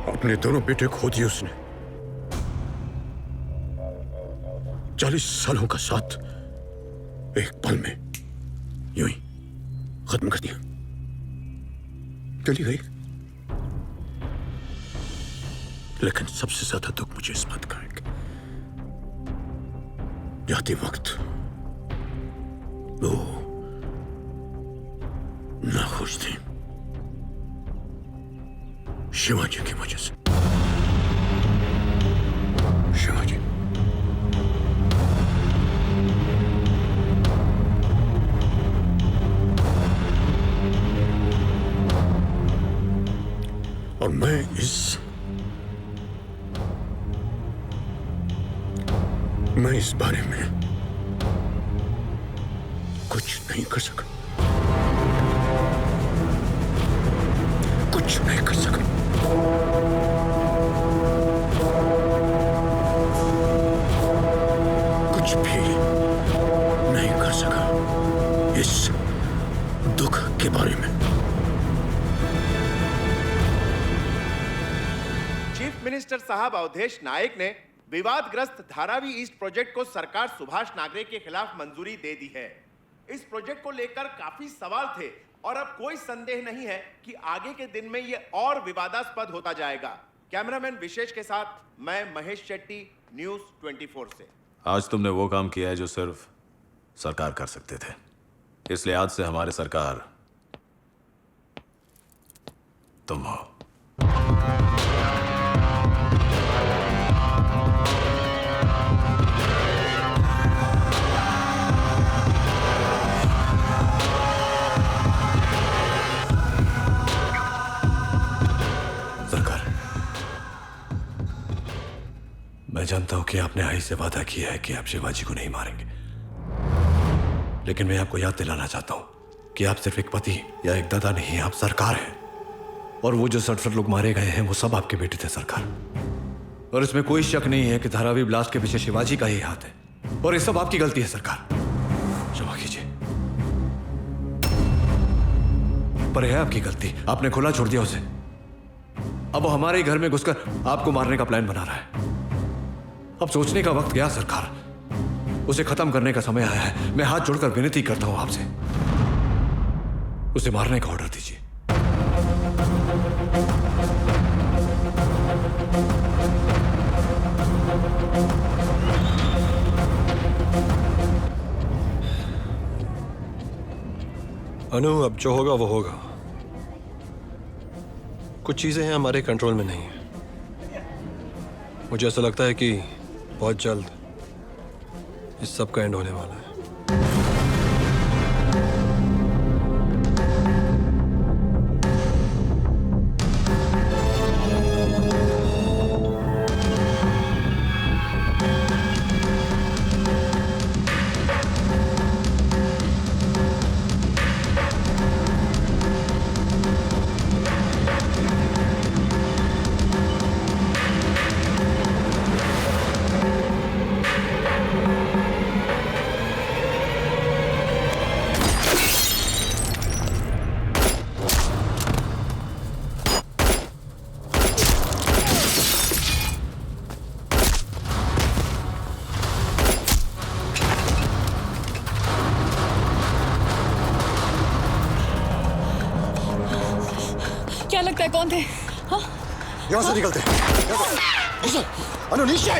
अपने दोनों बेटे खो दिए उसने। 40 सालों का साथ एक पल में यूं ही खत्म कर दिया। चली गई। लेकिन सबसे ज्यादा दुख मुझे इस बात का है कि जाते वक्त वो नाखुश थी शिवाजी की वजह से। शिवाजी और मैं इस बारे में कुछ नहीं कर सका। कुछ नहीं कर सका। कुछ भी नहीं कर सका इस दुख के बारे में। चीफ मिनिस्टर साहब अवधेश नायक ने विवादग्रस्त धारावी ईस्ट प्रोजेक्ट को सरकार सुभाष नागरे के खिलाफ मंजूरी दे दी है। इस प्रोजेक्ट को लेकर काफी सवाल थे और अब कोई संदेह नहीं है कि आगे के दिन में यह और विवादास्पद होता जाएगा। कैमरामैन विशेष के साथ मैं महेश शेट्टी, न्यूज़ 24 से। आज तुमने वो काम किया है जो सिर्फ सरकार कर सकते थे, इसलिए आज से हमारे सरकार तुम हो। मैं जानता हूं कि आपने आई से वादा किया है कि आप शिवाजी को नहीं मारेंगे, लेकिन मैं आपको याद दिलाना चाहता हूं कि आप सिर्फ एक पति या एक दादा नहीं, आप सरकार हैं। और वो जो 67 लोग मारे गए हैं वो सब आपके बेटे थे सरकार। और इसमें कोई शक नहीं है कि धारावी ब्लास्ट के पीछे शिवाजी का ही हाथ है और ये सब आपकी गलती है सरकार। क्षमा कीजिए, पर यह आपकी गलती। आपने खुला छोड़ दिया उसे। अब वो हमारे घर में घुसकर आपको मारने का प्लान बना रहा है। अब सोचने का वक्त गया सरकार, उसे खत्म करने का समय आया है। मैं हाथ जोड़कर विनती करता हूं आपसे, उसे मारने का ऑर्डर दीजिए। अनु, अब जो होगा वो होगा। कुछ चीजें हैं हमारे कंट्रोल में नहीं है। मुझे ऐसा लगता है कि बहुत जल्द इस सब का एंड होने वाला है। क्या लगता है कौन थे? हाँ? यहां से निकलते। अनु नीचे।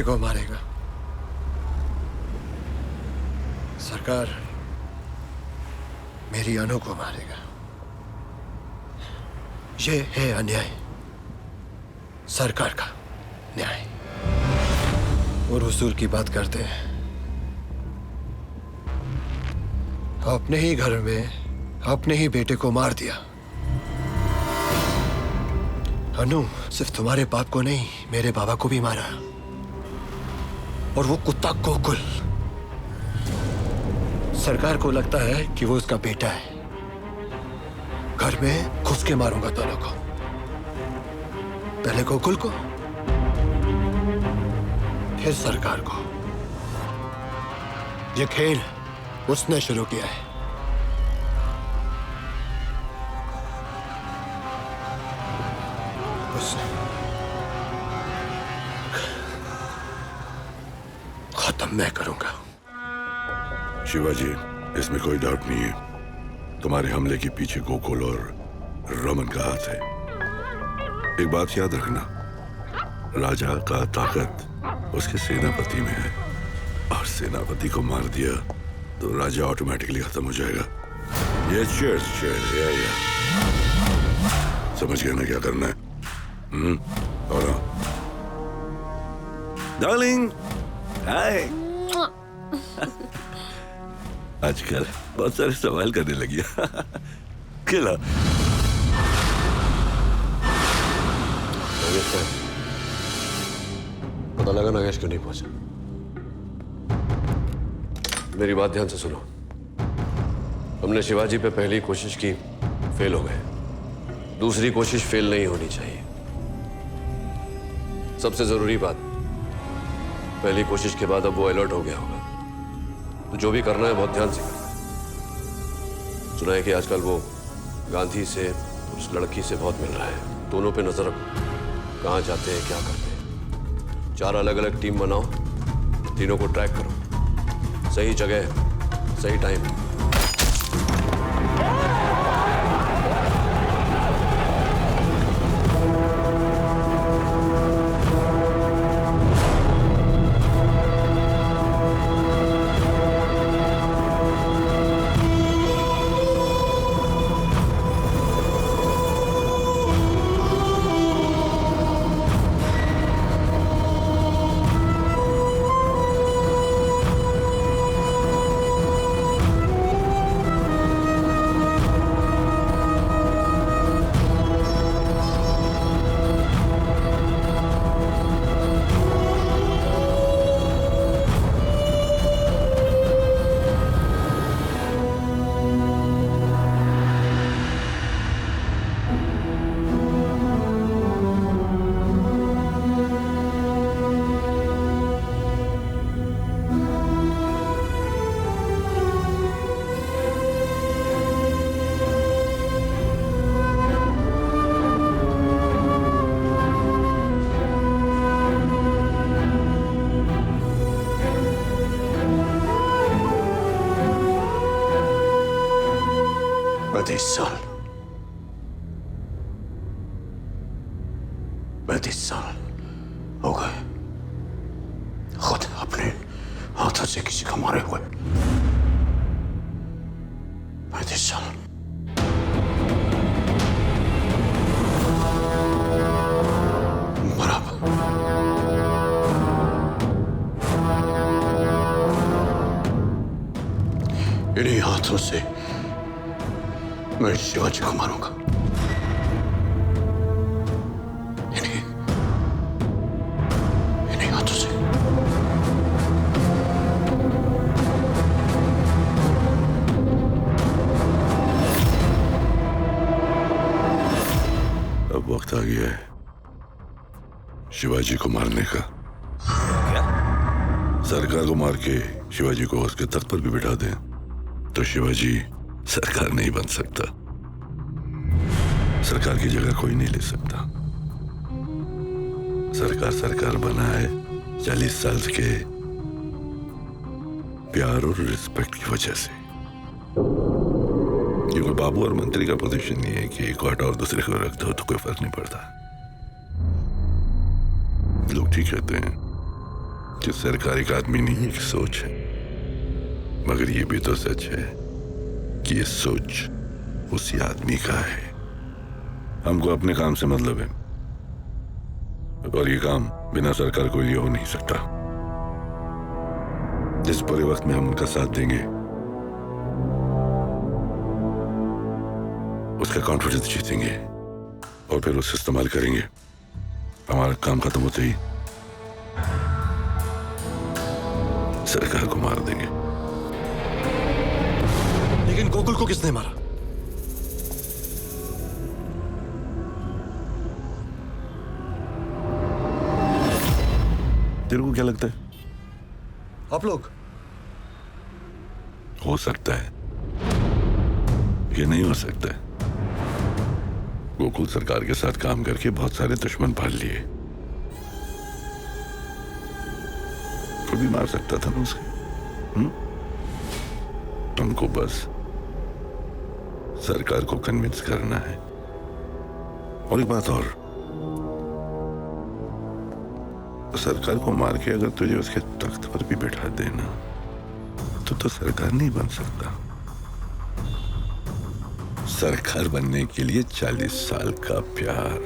को मारेगा। सरकार मेरी अनु को मारेगा। ये है अन्याय, सरकार का न्याय। और उसूल की बात करते हैं, अपने ही घर में अपने ही बेटे को मार दिया। अनु सिर्फ तुम्हारे बाप को नहीं, मेरे बाबा को भी मारा। और वो कुत्ता गोकुल, सरकार को लगता है कि वो उसका बेटा है। घर में घुस के मारूंगा दोनों को, पहले गोकुल को फिर सरकार को। ये खेल उसने शुरू किया है। खत्म मैं करूंगा। शिवाजी, इसमें कोई डाउट नहीं है, तुम्हारे हमले के पीछे गोकुल और रमन का हाथ है। एक बात याद रखना, राजा का ताकत उसके सेनापति में है, और सेनापति को मार दिया तो राजा ऑटोमेटिकली खत्म हो जाएगा। ये चीयर्स या समझ गया ना क्या करना है? और डार्लिंग, हाय। आजकल बहुत सारे सवाल करने लगी खिला। पता लगा नागेश क्यों नहीं पहुंचा? मेरी बात ध्यान से सुनो। हमने शिवाजी पे पहली कोशिश की, फेल हो गए। दूसरी कोशिश फेल नहीं होनी चाहिए। सबसे जरूरी बात, पहली कोशिश के बाद अब वो अलर्ट हो गया होगा, तो जो भी करना है बहुत ध्यान से करना है। सुना है कि आजकल वो गांधी से, उस लड़की से बहुत मिल रहा है। दोनों पे नजर रखो, कहाँ जाते हैं, क्या करते हैं। 4 अलग अलग टीम बनाओ, तीनों को ट्रैक करो, सही जगह, सही टाइम। पैंतीस साल हो गए खुद अपने हाथों से किसी को मारे हुए। 35 साल। बराबर। इन्हीं हाथों से मैं शिवाजी को मारूंगा। इन्हीं हाथों से। अब वक्त आ गया है शिवाजी को मारने का। क्या? सरकार को मार के शिवाजी को उसके तख्त पर भी बिठा दें तो शिवाजी सरकार नहीं बन सकता। सरकार की जगह कोई नहीं ले सकता। सरकार बना है 40 साल के प्यार और रिस्पेक्ट की वजह से। ये कोई बाबू और मंत्री का पोजीशन नहीं है कि एक को हटाओ और दूसरे को रख दो तो कोई फर्क नहीं पड़ता। लोग ठीक कहते हैं कि सरकार एक आदमी नहीं एक सोच है, मगर ये भी तो सच है कि ये सोच उसी आदमी का है। हमको अपने काम से मतलब है, और ये काम बिना सरकार को लिए हो नहीं सकता। जिस बुरे वक्त में हम उनका साथ देंगे, उसका कॉन्फिडेंस जीतेंगे और फिर उसे इस्तेमाल करेंगे। हमारा काम खत्म होते ही सरकार को मार देंगे। लेकिन गोकुल को किसने मारा? तेरे को क्या लगता है? आप लोग? हो सकता है, ये नहीं हो सकता है। गोकुल सरकार के साथ काम करके बहुत सारे दुश्मन पाल लिए, खुद भी मार सकता था ना उसे। तुमको बस सरकार को कन्विंस करना है। और एक बात और, सरकार को मार के अगर तुझे उसके तख्त पर भी बैठा देना तो सरकार नहीं बन सकता। सरकार बनने के लिए 40 साल का प्यार,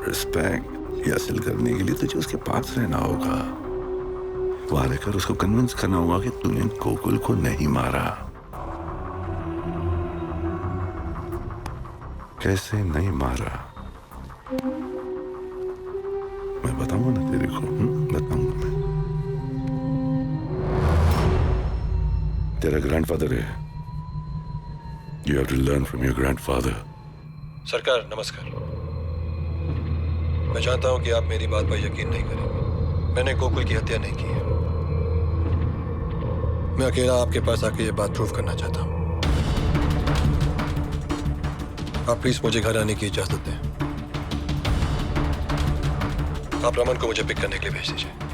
रिस्पेक्ट हासिल करने के लिए तुझे उसके पास रहना होगा। वहां रहकर उसको कन्विंस करना होगा कि तूने गोकुल को नहीं मारा। कैसे नहीं मारा मैं बताऊंगा ना तेरे को। बताऊंगा मैं। तेरा ग्रैंडफादर है, you have to learn from your grandfather. सरकार नमस्कार। मैं जानता हूं कि आप मेरी बात पर यकीन नहीं करेंगे। मैंने गोकुल की हत्या नहीं की है। मैं अकेला आपके पास आके ये बात प्रूव करना चाहता हूं। आप प्लीज मुझे घर आने की इजाजत दें। आप रमन को मुझे पिक करने के लिए भेज दीजिए।